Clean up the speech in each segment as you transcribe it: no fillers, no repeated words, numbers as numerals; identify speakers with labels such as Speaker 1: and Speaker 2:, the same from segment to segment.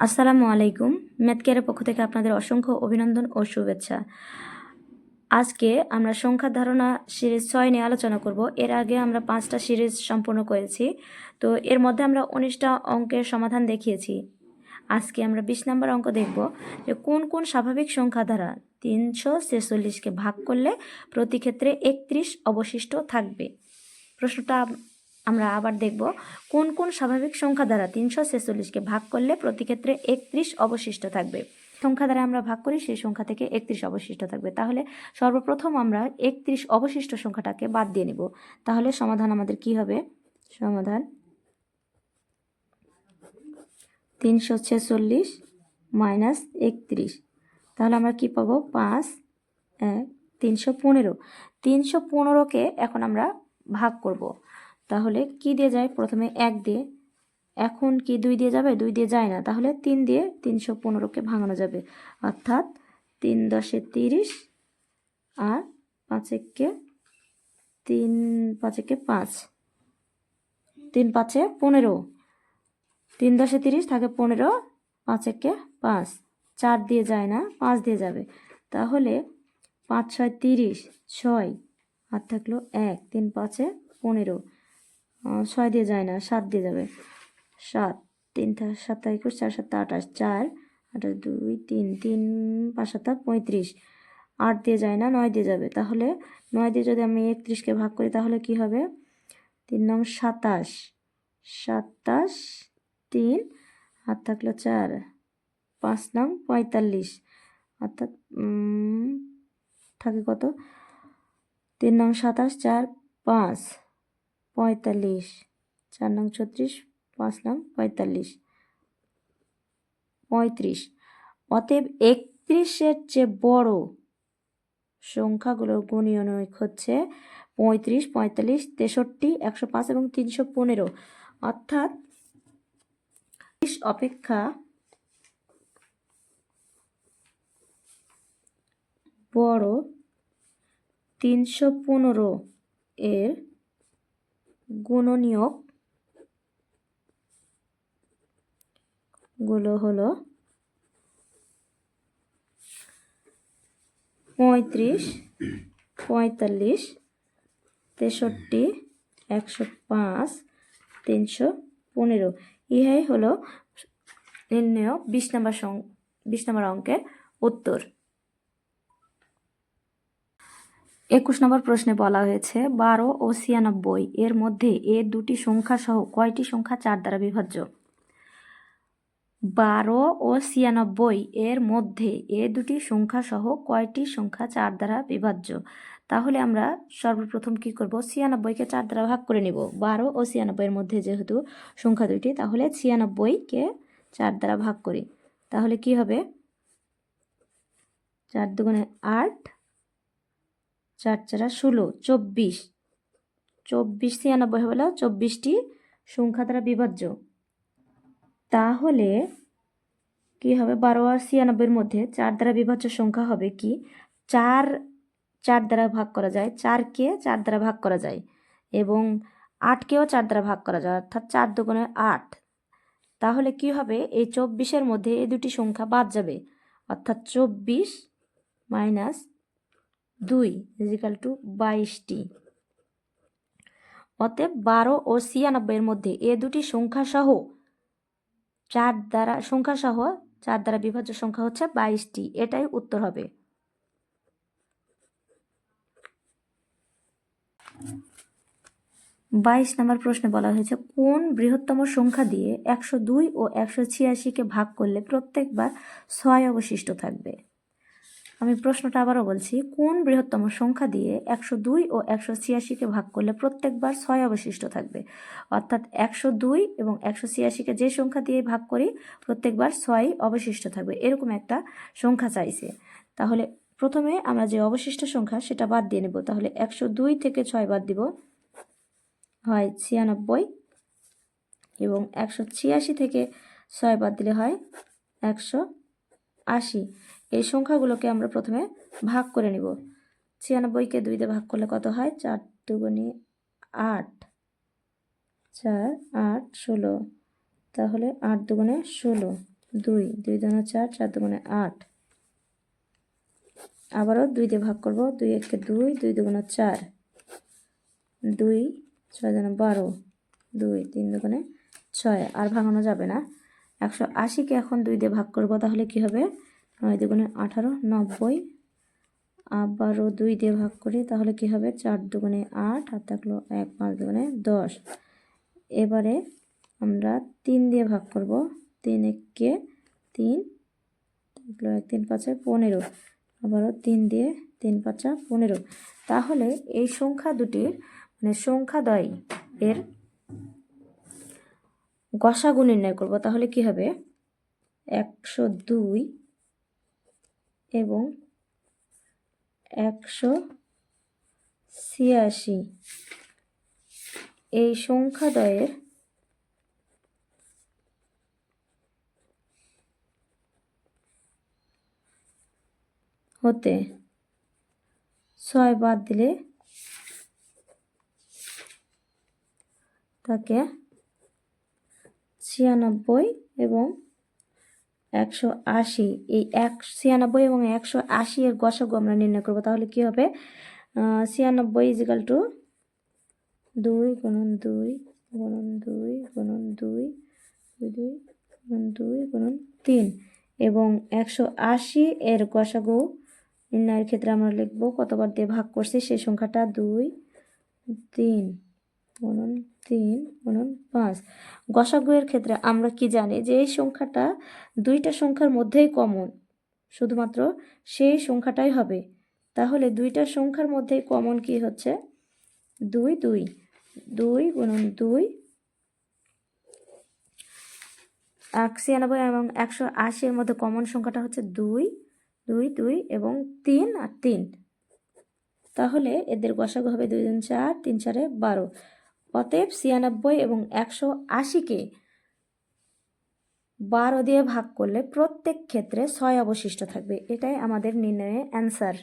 Speaker 1: আসসালামু আলাইকুম। ম্যাথ কেয়ারের পক্ষ থেকে আপনাদের অসংখ্য অভিনন্দন ও শুভেচ্ছা। আজকে আমরা সংখ্যা ধারণা সিরিজ 6 নিয়ে আলোচনা করব। এর আগে আমরা 5টা সিরিজ সম্পূর্ণ করেছি। তো এর মধ্যে আমরা 19টা অঙ্কের সমাধান দেখিয়েছি। আজকে আমরা 20 নম্বর অঙ্ক দেখব যে কোন কোন স্বাভাবিক সংখ্যা দ্বারা 346কে ভাগ করলে প্রতি ক্ষেত্রে 31 অবশিষ্ট থাকবে। প্রশ্নটা আমরা আবার দেখব, কোন কোন স্বাভাবিক সংখ্যা দ্বারা 346কে ভাগ করলে প্রতি ক্ষেত্রে 31 অবশিষ্ট থাকবে। সংখ্যা দ্বারা আমরা ভাগ করি, সেই সংখ্যা থেকে 31 অবশিষ্ট থাকবে। তাহলে সর্বপ্রথম আমরা 31 অবশিষ্ট সংখ্যাটাকে বাদ দিয়ে নিব। তাহলে সমাধান আমাদের কি হবে? সমাধান 346 মাইনাস 31। তাহলে আমরা কি পাবো? 5 1 315। 315কে এখন আমরা ভাগ করব। তাহলে কি দিয়ে যায়? প্রথমে 1 দিয়ে, এখন কি 2 দিয়ে যাবে? 2 দিয়ে যায় না, তাহলে 3 দিয়ে 315কে ভাঙানো যাবে। অর্থাৎ 3 10 30 আর 5 একে 3 5 একে 5, 3 5 15, 3 10 30 থাকে 15, 5 একে 5, 4 দিয়ে যায় না, 5 দিয়ে যাবে। তাহলে 5 6 30, 6 আর থাকলো 1, 3 5 15, 6 দিয়ে যায় না, 7 দিয়ে যাবে, 7, 3 7 21, 4 7 28, 4 28 2 3, 3 5 7 35, 8 দিয়ে যায় না, 9 দিয়ে যাবে। তাহলে 9 দিয়ে যদি আমি 31কে ভাগ করি তাহলে কি হবে? 3 নং 27, 27 3 আর থাকলো 4, 5 নং 45, অর্থাৎ থাকে কত? 3 নং 27 4 5 45, 4 নং 36, 5 নং 45, 35। অতএব 31-এর চেয়ে বড় সংখ্যাগুলোর গুণনীয়ক হচ্ছে 35, 45, 63, 105 এবং 315। অর্থাৎ 30 অপেক্ষা বড় 315 এর গুণনীয়ক গুলো হলো 35, 45, 63, 105, 315। ইহাই হলো নির্ণয় 20 নম্বর অঙ্কের উত্তর। 21 নম্বর প্রশ্নে বলা হয়েছে 12 ও 96 এর মধ্যে এ দুটি সংখ্যা সহ কয়টি সংখ্যা 4 দ্বারা বিভাজ্য? 12 ও 96 এর মধ্যে এ দুটি সংখ্যা সহ কয়টি সংখ্যা 4 দ্বারা বিভাজ্য? তাহলে আমরা সর্বপ্রথম কি করব? 96কে 4 দ্বারা ভাগ করে নিব। 12 ও 96 এর মধ্যে যেহেতু সংখ্যা দুইটি, তাহলে 96কে 4 দ্বারা ভাগ করি। তাহলে কি হবে? 4 দুগুণে 8, 4 4 16, 24, 24 96 হলো 24টি সংখ্যা দ্বারা বিভাজ্য। তাহলে কি হবে? 12 আর 96-এর মধ্যে 4 দ্বারা বিভাজ্য সংখ্যা হবে কি? 4 4 দ্বারা ভাগ করা যায়, 4কে 4 দ্বারা ভাগ করা যায় এবং 8কেও 4 দ্বারা ভাগ করা যায়, অর্থাৎ 4 দুগুণে 8। তাহলে কি হবে? এই 24-এর মধ্যে এই দুটি সংখ্যা বাদ যাবে, অর্থাৎ 24 মাইনাস 2 ইজিক্যাল টু 22টি। অতএব 12 ও 96-এর মধ্যে এ দুটি সংখ্যা সহ 4 দ্বারা বিভাজ্য সংখ্যা হচ্ছে 22টি। এটাই উত্তর হবে। 22 নম্বর প্রশ্নে বলা হয়েছে কোন বৃহত্তম সংখ্যা দিয়ে 102 ও 186কে ভাগ করলে প্রত্যেকবার 6 অবশিষ্ট থাকবে? আমি প্রশ্নটা আবারও বলছি, কোন বৃহত্তম সংখ্যা দিয়ে 102 ও 186কে ভাগ করলে প্রত্যেকবার 6 অবশিষ্ট থাকবে? অর্থাৎ 102 এবং 186কে যে সংখ্যা দিয়ে ভাগ করি প্রত্যেকবার 6 অবশিষ্ট থাকবে, এরকম একটা সংখ্যা চাইছে। তাহলে প্রথমে আমরা যে অবশিষ্ট সংখ্যা সেটা বাদ দিয়ে নেব। তাহলে 102 থেকে 6 বাদ দিব, হয় 96, এবং 186 থেকে 6 বাদ দিলে হয় 180। এই সংখ্যাগুলোকে আমরা প্রথমে ভাগ করে নিব। 96কে 2 দিয়ে ভাগ করলে কত হয়? 4 দুগুণে 8, 4 8 16, তাহলে 8 দুগুণে 16, 2, 2 দুগুণে 4, 4 দুগুণে 8। আবারও 2 দিয়ে ভাগ করব, 2 একে 2, 2 দুগুণে 4, 2 6 দুগুণে 12, 2 3 দুগুণে 6। আর ভাঙানো যাবে না। 180কে এখন 2 দিয়ে ভাগ করব, তাহলে কি হবে? 9 দুগুণে 18, 90। আবারও 2 দিয়ে ভাগ করি, তাহলে কি হবে? 4 দুগুণে 8, আর থাকলো 1, 5 দুগুণে 10। এবারে আমরা 3 দিয়ে ভাগ করব, 3 একে 3, থাকলো 1 3 5 15। আবারও 3 দিয়ে, 3 5 15। তাহলে এই সংখ্যা দুটির মানে সংখ্যাদ্বয় এর গসাগু নির্ণয় করব। তাহলে কি হবে? 102 এবং 186 এই সংখ্যাদ্বয়ের হতে 6 বাদ দিলে তাকে 96 এবং 180, এই 96 এবং 180 এর গসাগু আমরা নির্ণয় করব। তাহলে কি হবে? 96 ইজিক্যাল টু 2 গুণন 2 গুণন 2 গুণন 2 2 গুণন 2 গুণন 3 এবং 180 এর গসাগু নির্ণয়ের ক্ষেত্রে আমরা লিখব কতবার দিয়ে ভাগ করছি সেই সংখ্যাটা 2 3 গুণন 3 গুণন 5। গসাগু এর ক্ষেত্রে আমরা কি জানি যে এই সংখ্যাটা দুইটা সংখ্যার মধ্যেই কমন, শুধুমাত্র সেই সংখ্যাটাই হবে। তাহলে দুইটা সংখ্যার মধ্যেই কমন কি হচ্ছে? 2 2 2 গুণন 2, 96 এবং 180 এর মধ্যে কমন সংখ্যাটা হচ্ছে 2 2 2 এবং 3 আর 3। তাহলে এদের গসাগু হবে 2 2 4, 3 4 12। অতএব 96 এবং 180কে 12 দিয়ে ভাগ করলে প্রত্যেক ক্ষেত্রে 6 অবশিষ্ট থাকবে। এটাই আমাদের নির্ণয়ের অ্যান্সার।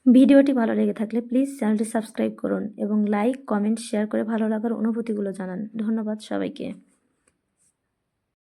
Speaker 1: ভিডিওটি ভালো লেগে থাকলে প্লিজ চ্যানেলটি সাবস্ক্রাইব করুন এবং লাইক, কমেন্ট, শেয়ার করে ভালো লাগার অনুভূতিগুলো জানান। ধন্যবাদ সবাইকে।